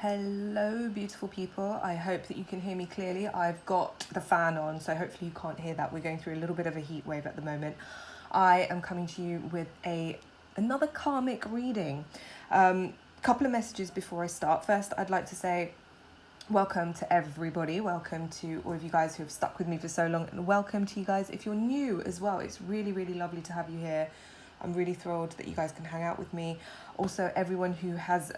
Hello, beautiful people. I hope that you can hear me clearly. I've got the fan on, so hopefully you can't hear that. We're going through a little bit of a heat wave at the moment. I am coming to you with another karmic reading. Couple of messages before I start. First, I'd like to say welcome to everybody. Welcome to all of you guys who have stuck with me for so long, and welcome to you guys if you're new as well. It's really, really lovely to have you here. I'm really thrilled that you guys can hang out with me. Also, everyone who has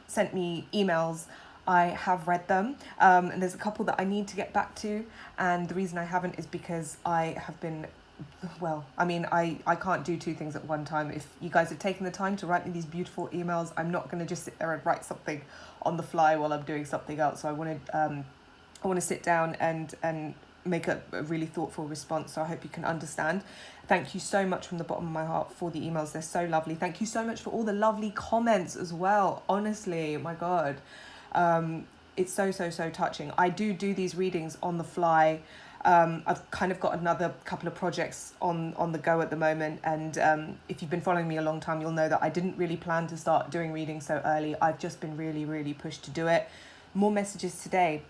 sent me emails, I have read them. And there's a couple that I need to get back to. And the reason I haven't is because I have been, I can't do two things at one time. If you guys have taken the time to write me these beautiful emails, I'm not going to just sit there and write something on the fly while I'm doing something else. So I want to sit down and make a really thoughtful response. So I hope you can understand. Thank you so much from the bottom of my heart for the emails. They're so lovely. Thank you so much for all the lovely comments as well. Honestly, my God, it's so touching. I do these readings on the fly. I've kind of got another couple of projects on the go at the moment. And if you've been following me a long time, you'll know that I didn't really plan to start doing readings so early. I've just been really, really pushed to do it. More messages today.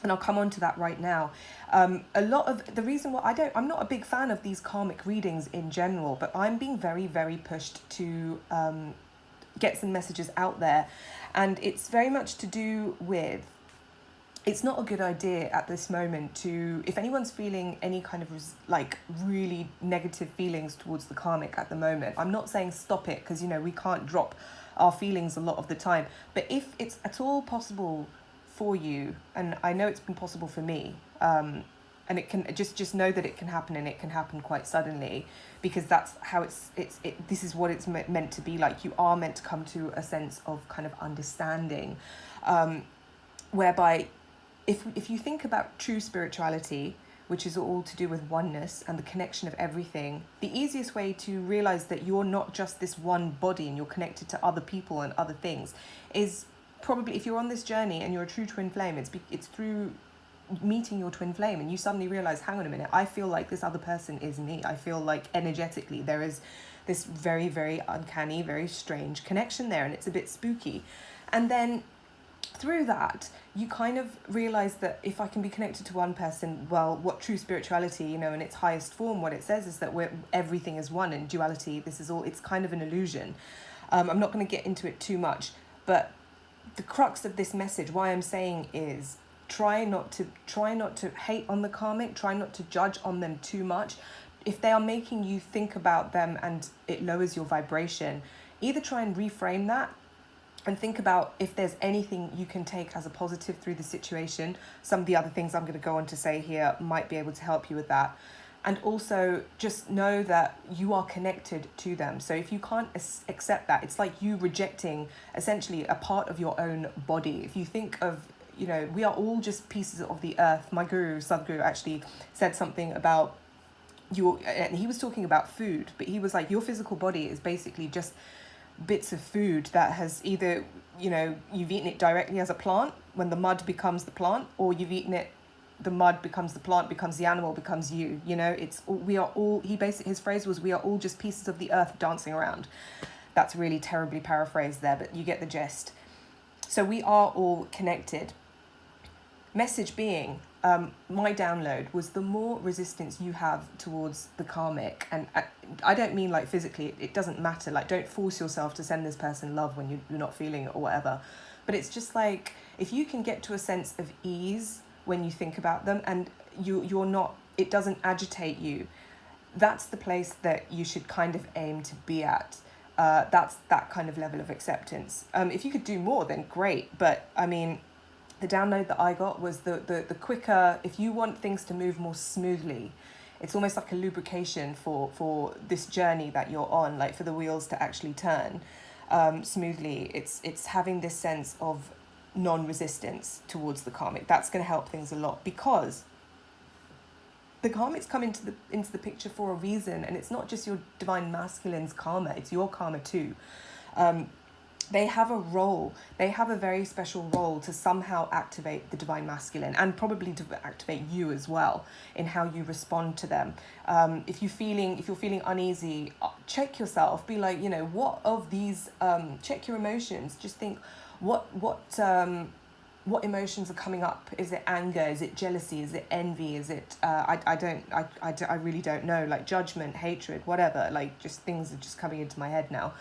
And I'll come on to that right now. A lot of the reason why I'm not a big fan of these karmic readings in general, but I'm being very, very pushed to get some messages out there. And it's very much to do with, it's not a good idea at this moment to, if anyone's feeling any kind of really negative feelings towards the karmic at the moment, I'm not saying stop it, because, we can't drop our feelings a lot of the time. But if it's at all possible for you, and I know it's been possible for me, and it can just know that it can happen, and it can happen quite suddenly, because that's how this is what it's meant to be like. You are meant to come to a sense of kind of understanding, whereby if you think about true spirituality, which is all to do with oneness and the connection of everything, the easiest way to realize that you're not just this one body and you're connected to other people and other things is probably, if you're on this journey and you're a true twin flame, it's through meeting your twin flame, and you suddenly realize, hang on a minute, I feel like this other person is me. I feel like energetically there is this very, very uncanny, very strange connection there, and it's a bit spooky. And then through that, you kind of realize that if I can be connected to one person, well, what true spirituality, in its highest form, what it says is that everything is one, and duality, it's kind of an illusion. I'm not going to get into it too much, but the crux of this message, why I'm saying is, try not to hate on the karmic, try not to judge on them too much. If they are making you think about them and it lowers your vibration, either try and reframe that and think about if there's anything you can take as a positive through the situation. Some of the other things I'm going to go on to say here might be able to help you with that. And also just know that you are connected to them. So if you can't accept that, it's like you rejecting essentially a part of your own body. If you think of, we are all just pieces of the earth. My guru, Sadhguru, actually said something about and he was talking about food, but he was like, your physical body is basically just bits of food that has either, you've eaten it directly as a plant when the mud becomes the plant, or you've eaten it, the mud becomes the plant, becomes the animal, becomes you. We are all, his phrase was, we are all just pieces of the earth dancing around. That's really terribly paraphrased there, but you get the gist. So we are all connected. Message being, my download was, the more resistance you have towards the karmic, and I don't mean like physically, it doesn't matter, like don't force yourself to send this person love when you're not feeling it or whatever, but it's just like, if you can get to a sense of ease when you think about them, and you're not, it doesn't agitate you, that's the place that you should kind of aim to be at. That's that kind of level of acceptance. If you could do more, then great, but I mean, the download that I got was the quicker, if you want things to move more smoothly, it's almost like a lubrication for this journey that you're on, like for the wheels to actually turn smoothly. It's having this sense of non-resistance towards the karmic. That's going to help things a lot, because the karmic's come into the picture for a reason, and it's not just your divine masculine's karma, it's your karma too. they have a role. They have a very special role to somehow activate the divine masculine, and probably to activate you as well in how you respond to them. If you're feeling uneasy, check yourself. Be like, what of these? Check your emotions. Just think, what emotions are coming up? Is it anger? Is it jealousy? Is it envy? Is it I really don't know. Like judgment, hatred, whatever. Like just things are just coming into my head now.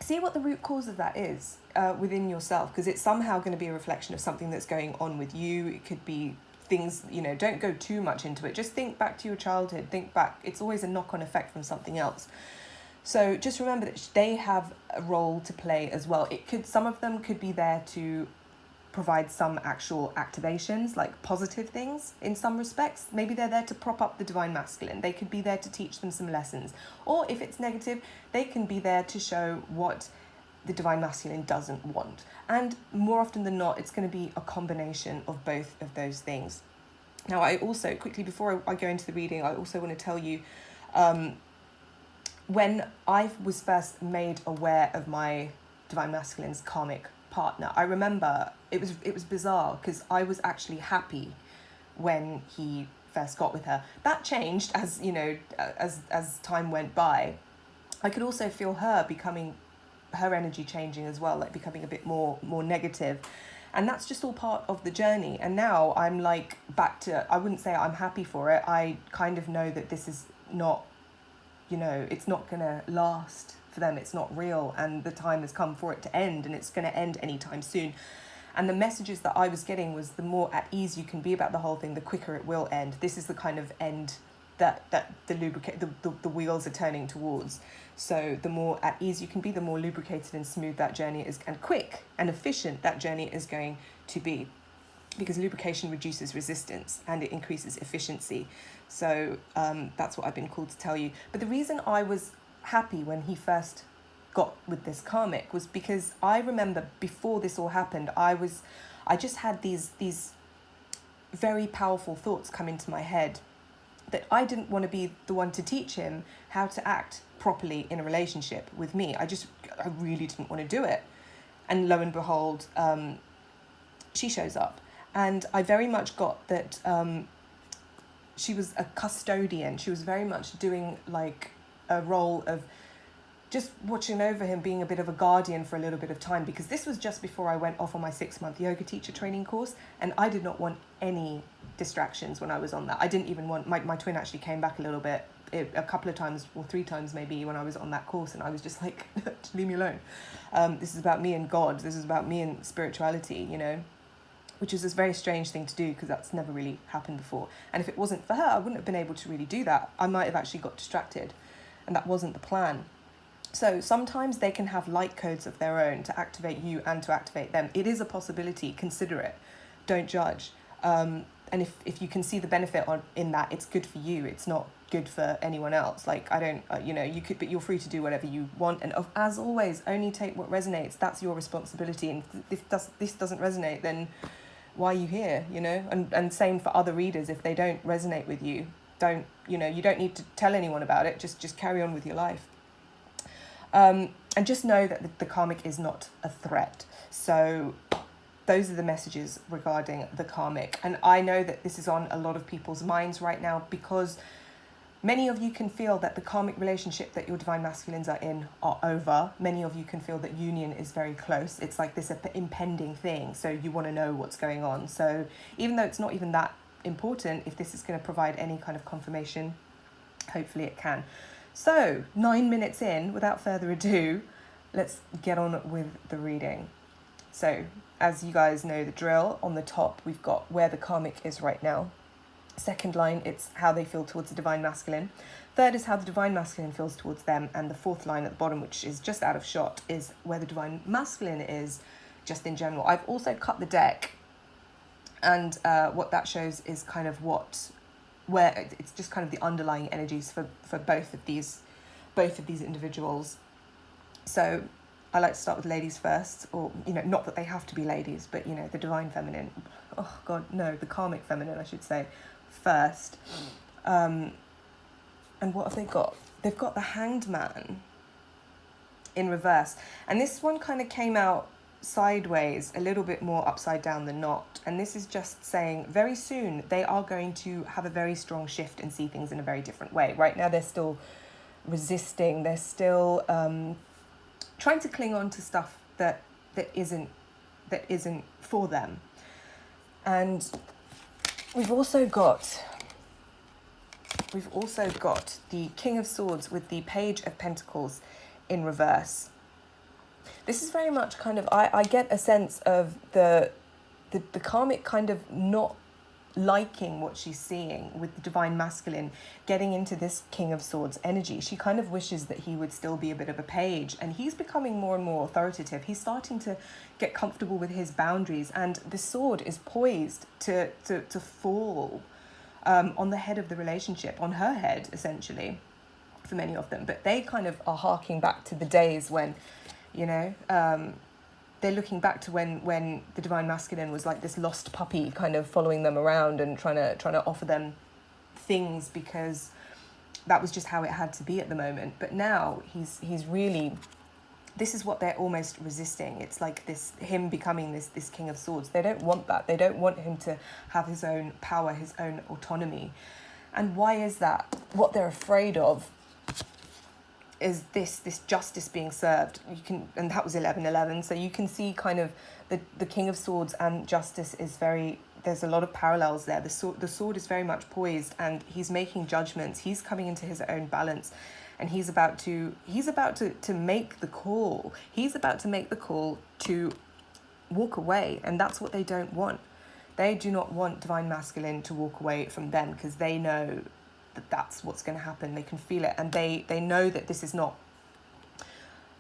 See what the root cause of that is within yourself, because it's somehow going to be a reflection of something that's going on with you. It could be things, don't go too much into it. Just think back to your childhood. Think back. It's always a knock-on effect from something else. So just remember that they have a role to play as well. Some of them could be there to provide some actual activations, like positive things in some respects. Maybe they're there to prop up the divine masculine. They could be there to teach them some lessons. Or if it's negative, they can be there to show what the divine masculine doesn't want. And more often than not, it's going to be a combination of both of those things. Now, I also, quickly before I go into the reading, I also want to tell you, when I was first made aware of my divine masculine's karmic partner, I remember it was bizarre, because I was actually happy when he first got with her. That changed as as time went by. I could also feel her energy changing as well, like becoming a bit more negative, and that's just all part of the journey. And now I'm like back to, I wouldn't say I'm happy for it. I kind of know that this is not, it's not gonna last for them. It's not real, and the time has come for it to end, and it's going to end anytime soon. And the messages that I was getting was, the more at ease you can be about the whole thing, the quicker it will end. This is the kind of end that the wheels are turning towards. So the more at ease you can be, the more lubricated and smooth that journey is, and quick and efficient that journey is going to be, because lubrication reduces resistance and it increases efficiency. So that's what I've been called to tell you. But the reason I was happy when he first got with this karmic was because I remember before this all happened, I just had these very powerful thoughts come into my head that I didn't want to be the one to teach him how to act properly in a relationship with me. I really didn't want to do it. And lo and behold, she shows up, and I very much got that she was a custodian. She was very much doing like a role of just watching over him, being a bit of a guardian for a little bit of time, because this was just before I went off on my 6-month yoga teacher training course, and I did not want any distractions when I was on that. I didn't even want, my twin actually came back a little bit, a couple of times, or 3 times maybe, when I was on that course, and I was just like, leave me alone. This is about me and God. This is about me and spirituality, which is a very strange thing to do, because that's never really happened before. And if it wasn't for her, I wouldn't have been able to really do that. I might have actually got distracted, and that wasn't the plan. So sometimes they can have light codes of their own to activate you and to activate them. It is a possibility. Consider it. Don't judge. And if you can see the benefit in that, it's good for you. It's not good for anyone else. Like, I don't, you could, but you're free to do whatever you want. And as always, only take what resonates. That's your responsibility. And if this doesn't resonate, then why are you here? And same for other readers. If they don't resonate with you, you don't need to tell anyone about it. Just carry on with your life. And just know that the karmic is not a threat. So those are the messages regarding the karmic. And I know that this is on a lot of people's minds right now, because many of you can feel that the karmic relationship that your divine masculines are in are over. Many of you can feel that union is very close. It's like this impending thing. So you want to know what's going on. So even though it's not even that important, if this is going to provide any kind of confirmation, hopefully it can. So 9 minutes in, without further ado, let's get on with the reading. So as you guys know the drill, on the top we've got where the karmic is right now. Second line, it's how they feel towards the divine masculine. Third is how the divine masculine feels towards them. And the fourth line at the bottom, which is just out of shot, is where the divine masculine is just in general. I've also cut the deck, and what that shows is kind of where it's just kind of the underlying energies for both of these individuals. So I like to start with ladies first, or not that they have to be ladies, but the divine feminine, the karmic feminine, I should say, first. And what have they got? They've got the Hanged Man, in reverse. And this one kind of came out sideways, a little bit more upside down than not. And this is just saying very soon they are going to have a very strong shift and see things in a very different way. Right now they're still resisting, they're still trying to cling on to stuff that isn't for them. And we've also got the King of Swords with the Page of Pentacles in reverse. This is very much kind of, I get a sense of the karmic kind of not liking what she's seeing with the Divine Masculine getting into this King of Swords energy. She kind of wishes that he would still be a bit of a page, and he's becoming more and more authoritative. He's starting to get comfortable with his boundaries, and the sword is poised to fall on the head of the relationship, on her head, essentially, for many of them. But they kind of are harking back to the days when, you know, they're looking back to when the Divine Masculine was like this lost puppy, kind of following them around and trying to offer them things because that was just how it had to be at the moment. But now he's really, this is what they're almost resisting. It's like him becoming this King of Swords. They don't want that. They don't want him to have his own power, his own autonomy. And why is that? What they're afraid of is this justice being served. And that was 11:11. So you can see kind of the King of Swords and justice is there's a lot of parallels there. The sword is very much poised, and he's making judgments. He's coming into his own balance, and he's about to make the call. He's about to make the call to walk away, and that's what they don't want. They do not want Divine Masculine to walk away from them, because they know that's what's going to happen. They can feel it, and they know that this is not,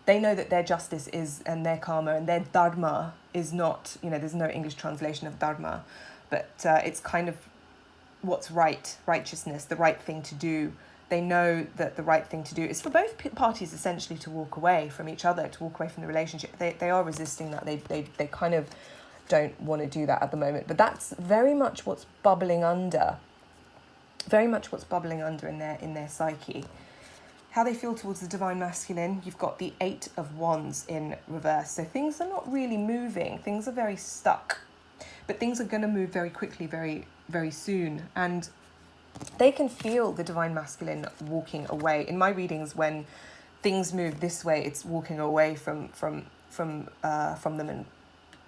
they know that their justice is, and their karma and their dharma is not, you know, there's no English translation of dharma, but it's kind of what's right, righteousness, the right thing to do. They know that the right thing to do is for both parties essentially to walk away from each other, to walk away from the relationship. They are resisting that. They kind of don't want to do that at the moment, but that's very much what's bubbling under. Very much what's bubbling under in their psyche. How they feel towards the Divine Masculine, you've got the 8 of Wands in reverse. So things are not really moving. Things are very stuck. But things are going to move very quickly, very, very soon. And they can feel the Divine Masculine walking away. In my readings, when things move this way, it's walking away from them, and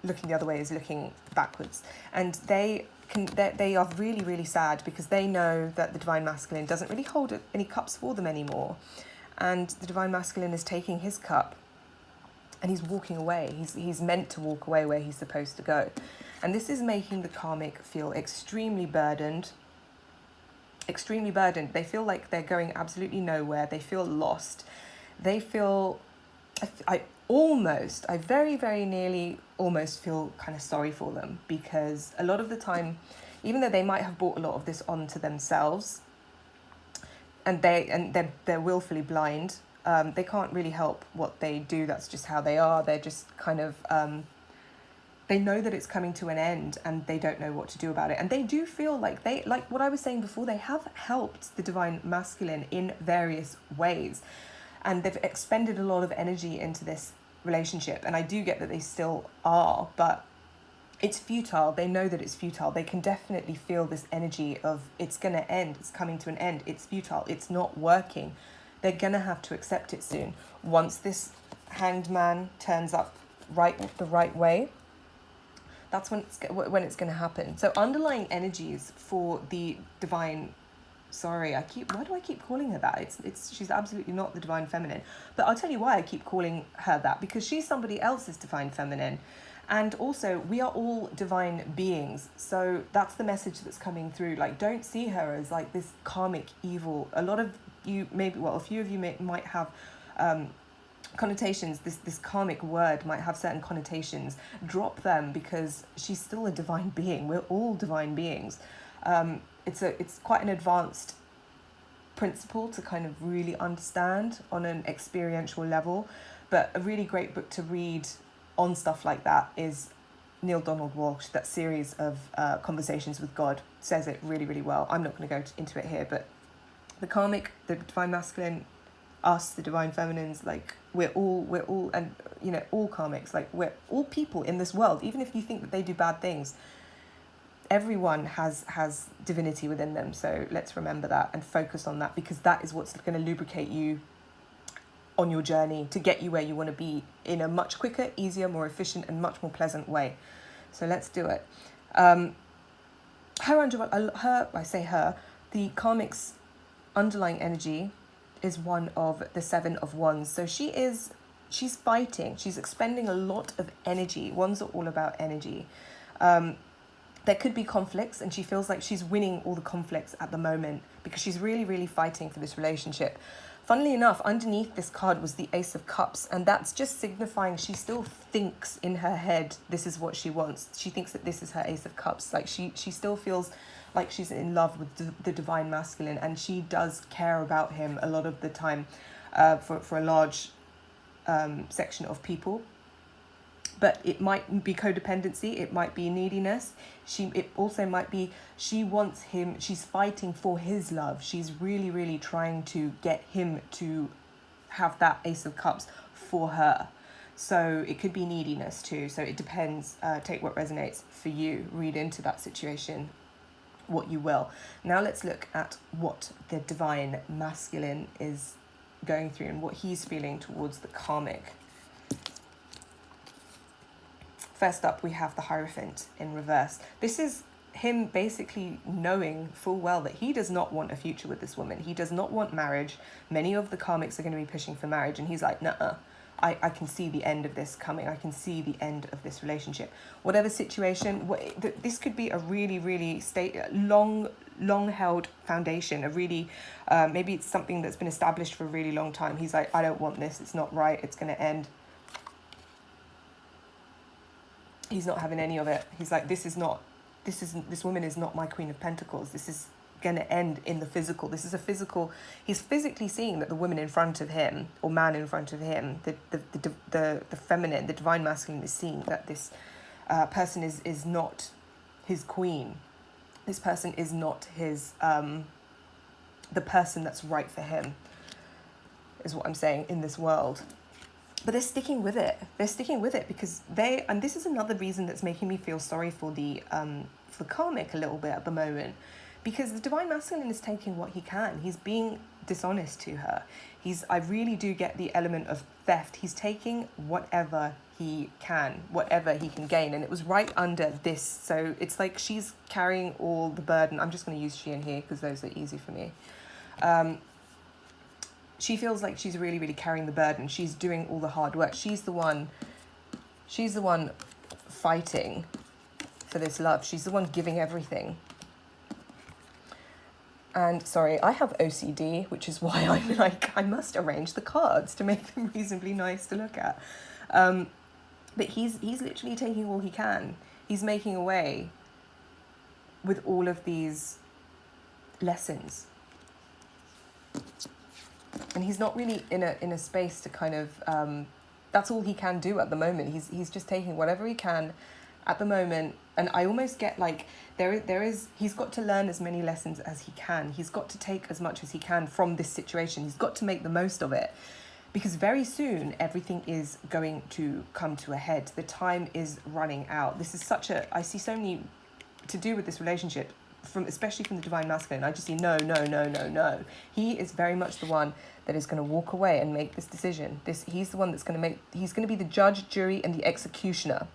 looking the other way is looking backwards. And they are really, really sad, because they know that the Divine Masculine doesn't really hold any cups for them anymore, and the Divine Masculine is taking his cup and he's walking away. He's meant to walk away where he's supposed to go, and this is making the karmic feel extremely burdened. They feel like they're going absolutely nowhere. They feel lost. They feel, I very, very nearly almost feel kind of sorry for them, because a lot of the time, even though they might have brought a lot of this onto themselves, and they're willfully blind, they can't really help what they do. That's just how they are. They're just kind of they know that it's coming to an end, and they don't know what to do about it. And they do feel like like what I was saying before, they have helped the Divine Masculine in various ways. And they've expended a lot of energy into this relationship. And I do get that they still are, but it's futile. They know that it's futile. They can definitely feel this energy of it's going to end. It's coming to an end. It's futile. It's not working. They're going to have to accept it soon. Once this Hanged Man turns up the right way, that's when it's going to happen. So underlying energies for the Divine, why do I keep calling her that? She's absolutely not the Divine Feminine. But I'll tell you why I keep calling her that, because she's somebody else's Divine Feminine. And also, we are all divine beings. So that's the message that's coming through. Like, don't see her as like this karmic evil. A lot of you, a few of you might have connotations. This karmic word might have certain connotations. Drop them, because she's still a divine being. We're all divine beings. It's quite an advanced principle to kind of really understand on an experiential level, but a really great book to read on stuff like that is Neil Donald Walsh. That series of Conversations with God says it really, really well. I'm not going to go into it here, but the karmic, the Divine Masculine, us, the divine feminines, like we're all, and you know, all karmics, like we're all people in this world. Even if you think that they do bad things, everyone has divinity within them. So let's remember that and focus on that, because that is what's going to lubricate you on your journey to get you where you want to be in a much quicker, easier, more efficient, and much more pleasant way. So let's do it. The karmic's underlying energy is one of the 7 of Wands. So she's fighting. She's expending a lot of energy. Wands are all about energy. There could be conflicts, and she feels like she's winning all the conflicts at the moment because she's really, really fighting for this relationship. Funnily enough, underneath this card was the Ace of Cups, and that's just signifying she still thinks in her head this is what she wants. She thinks that this is her Ace of Cups. Like she still feels like she's in love with the divine masculine, and she does care about him a lot of the time, for a large section of people. But it might be codependency, it might be neediness. It also might be she wants him, she's fighting for his love. She's really, really trying to get him to have that Ace of Cups for her. So it could be neediness too. So it depends. Take what resonates for you. Read into that situation what you will. Now let's look at what the divine masculine is going through and what he's feeling towards the karmic. First up, we have the Hierophant in reverse. This is him basically knowing full well that he does not want a future with this woman. He does not want marriage. Many of the karmics are going to be pushing for marriage, and he's like, nuh-uh. I can see the end of this coming. I can see the end of this relationship. Whatever situation, this could be a really, really long-held foundation, a really, maybe it's something that's been established for a really long time. He's like, I don't want this. It's not right. It's going to end. He's not having any of it. He's like, this woman is not my Queen of Pentacles. This is going to end in the physical. This is a physical. He's physically seeing that the woman in front of him, or man in front of him, the feminine, the divine masculine, is seeing that this person is not his queen. This person is not his the person that's right for him, is what I'm saying, in this world. But they're sticking with it. They're sticking with it because and this is another reason that's making me feel sorry for the karmic a little bit at the moment, because the divine masculine is taking what he can. He's being dishonest to her. I really do get the element of theft. He's taking whatever he can, whatever he can gain. And it was right under this. So it's like she's carrying all the burden. I'm just going to use she in here because those are easy for me. She feels like she's really, really carrying the burden. She's doing all the hard work. She's the one fighting for this love. She's the one giving everything. And sorry, I have OCD, which is why I'm like, I must arrange the cards to make them reasonably nice to look at. But he's literally taking all he can. He's making away with all of these lessons. And he's not really in a space to kind of, that's all he can do at the moment. He's just taking whatever he can at the moment. And I almost get like, he's got to learn as many lessons as he can. He's got to take as much as he can from this situation. He's got to make the most of it, because very soon everything is going to come to a head. The time is running out. This is I see so many to do with this relationship, especially from the divine masculine. I just see no. He is very much the one that is going to walk away and make this decision. He's the one that's going to he's going to be the judge, jury, and the executioner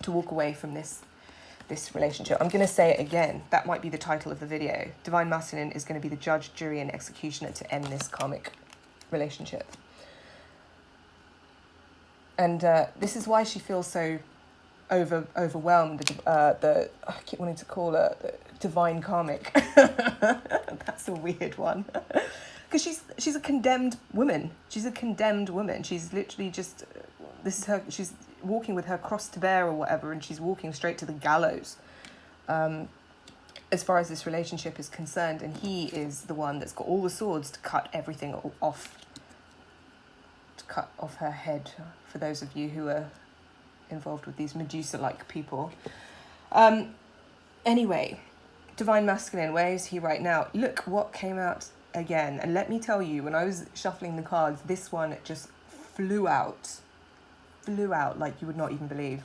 to walk away from this relationship. I'm going to say it again. That might be the title of the video. Divine masculine is going to be the judge, jury, and executioner to end this karmic relationship. And this is why she feels so overwhelmed. I keep wanting to call her divine karmic. That's a weird one. Because she's a condemned woman. She's a condemned woman. She's literally just, she's walking with her cross to bear or whatever, and she's walking straight to the gallows, as far as this relationship is concerned. And he is the one that's got all the swords to cut everything off, to cut off her head, for those of you who are involved with these Medusa-like people. Anyway, divine masculine, where is he right now? Look what came out again. And let me tell you, when I was shuffling the cards, this one just flew out like you would not even believe.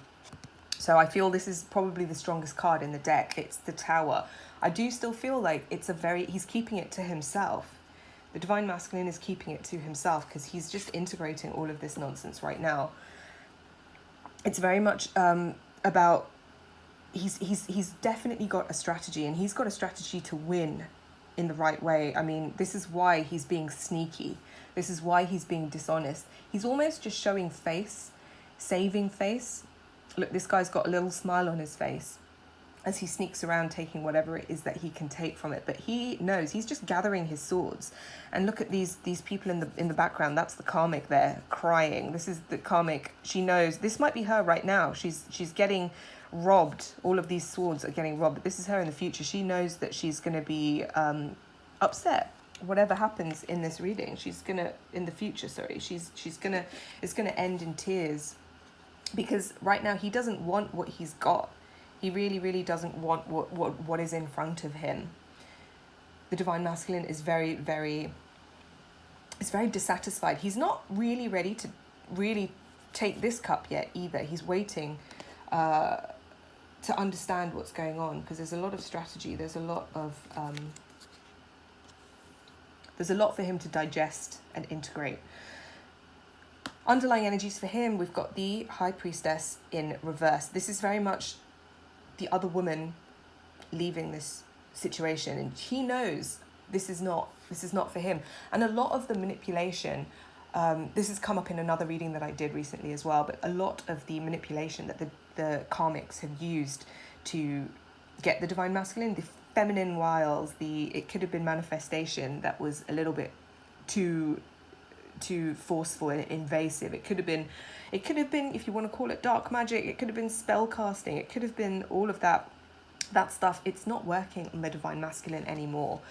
So I feel this is probably the strongest card in the deck. It's the Tower. I do still feel like he's keeping it to himself. The Divine Masculine is keeping it to himself because he's just integrating all of this nonsense right now. It's very much about, he's definitely got a strategy, and he's got a strategy to win in the right way. I mean, this is why he's being sneaky. This is why he's being dishonest. He's almost just showing face, saving face. Look, this guy's got a little smile on his face as he sneaks around taking whatever it is that he can take from it. But he knows he's just gathering his swords. And look at these people in the background. That's the karmic there crying. This is the karmic. She knows this might be her right now. She's getting robbed. All of these swords are getting robbed. But this is her in the future. She knows that she's going to be upset. Whatever happens in this reading, she's gonna, in the future, sorry, it's gonna end in tears, because right now he doesn't want what he's got. He really doesn't want what is in front of him. The Divine Masculine is very dissatisfied. He's not really ready to really take this cup yet either. He's waiting to understand what's going on, because there's a lot of strategy. There's a lot for him to digest and integrate. Underlying energies for him, we've got the High Priestess in reverse. This is very much the other woman leaving this situation, and he knows this is not for him. And a lot of the manipulation, this has come up in another reading that I did recently as well, but a lot of the manipulation that the karmics have used to get the Divine Masculine, the feminine wiles, it could have been manifestation that was a little bit too forceful and invasive. It could have been, if you want to call it dark magic, it could have been spell casting, it could have been all of that stuff. It's not working on the Divine Masculine anymore.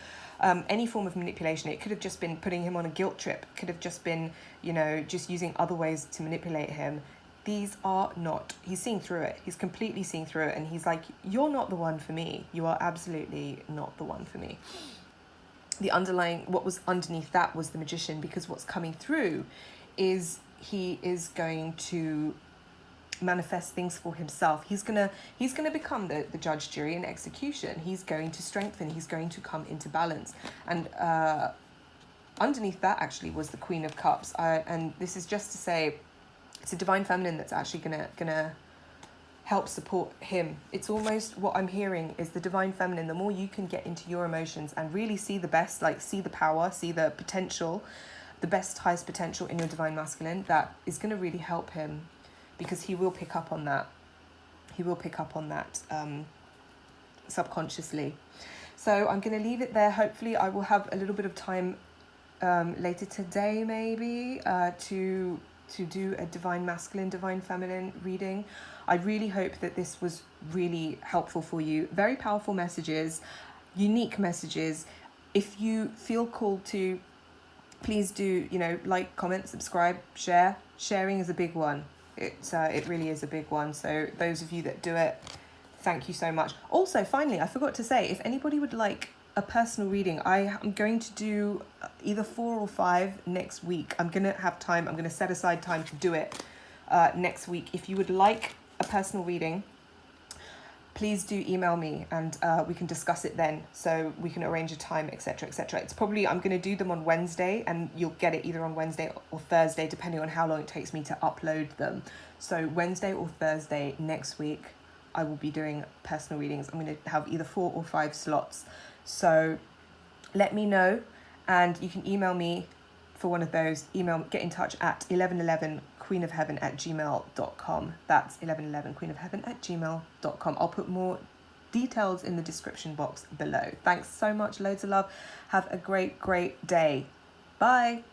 Any form of manipulation, it could have just been putting him on a guilt trip, it could have just been, just using other ways to manipulate him. These are not, he's seeing through it. He's completely seeing through it. And he's like, you're not the one for me. You are absolutely not the one for me. The underlying, what was underneath that was the Magician, because what's coming through is he is going to manifest things for himself. He's gonna become the judge, jury, and execution. He's going to strengthen. He's going to come into balance. And underneath that actually was the Queen of Cups. And this is just to say, it's a Divine Feminine that's actually gonna help support him. It's almost, what I'm hearing is the Divine Feminine, the more you can get into your emotions and really see the best, like see the power, see the potential, the best, highest potential in your Divine Masculine, that is going to really help him, because he will pick up on that. He will pick up on that subconsciously. So I'm going to leave it there. Hopefully I will have a little bit of time later today maybe to do a Divine Masculine, Divine Feminine reading. I really hope that this was really helpful for you. Very powerful messages, unique messages. If you feel called to, please do, like, comment, subscribe, share. Sharing is a big one. It really is a big one. So those of you that do it, thank you so much. Also, finally, I forgot to say, if anybody would like a personal reading, I am going to do either 4 or 5 next week. I'm going to have time. I'm going to set aside time to do it next week. If you would like a personal reading, please do email me, and we can discuss it then, so we can arrange a time, etc, etc. It's probably, I'm going to do them on Wednesday, and you'll get it either on Wednesday or Thursday, depending on how long it takes me to upload them. So Wednesday or Thursday next week, I will be doing personal readings. I'm going to have either 4 or 5 slots. So let me know, and you can email me for one of those. Get in touch at 1111queenofheaven@gmail.com. That's 1111queenofheaven@gmail.com. I'll put more details in the description box below. Thanks so much. Loads of love. Have a great day. Bye.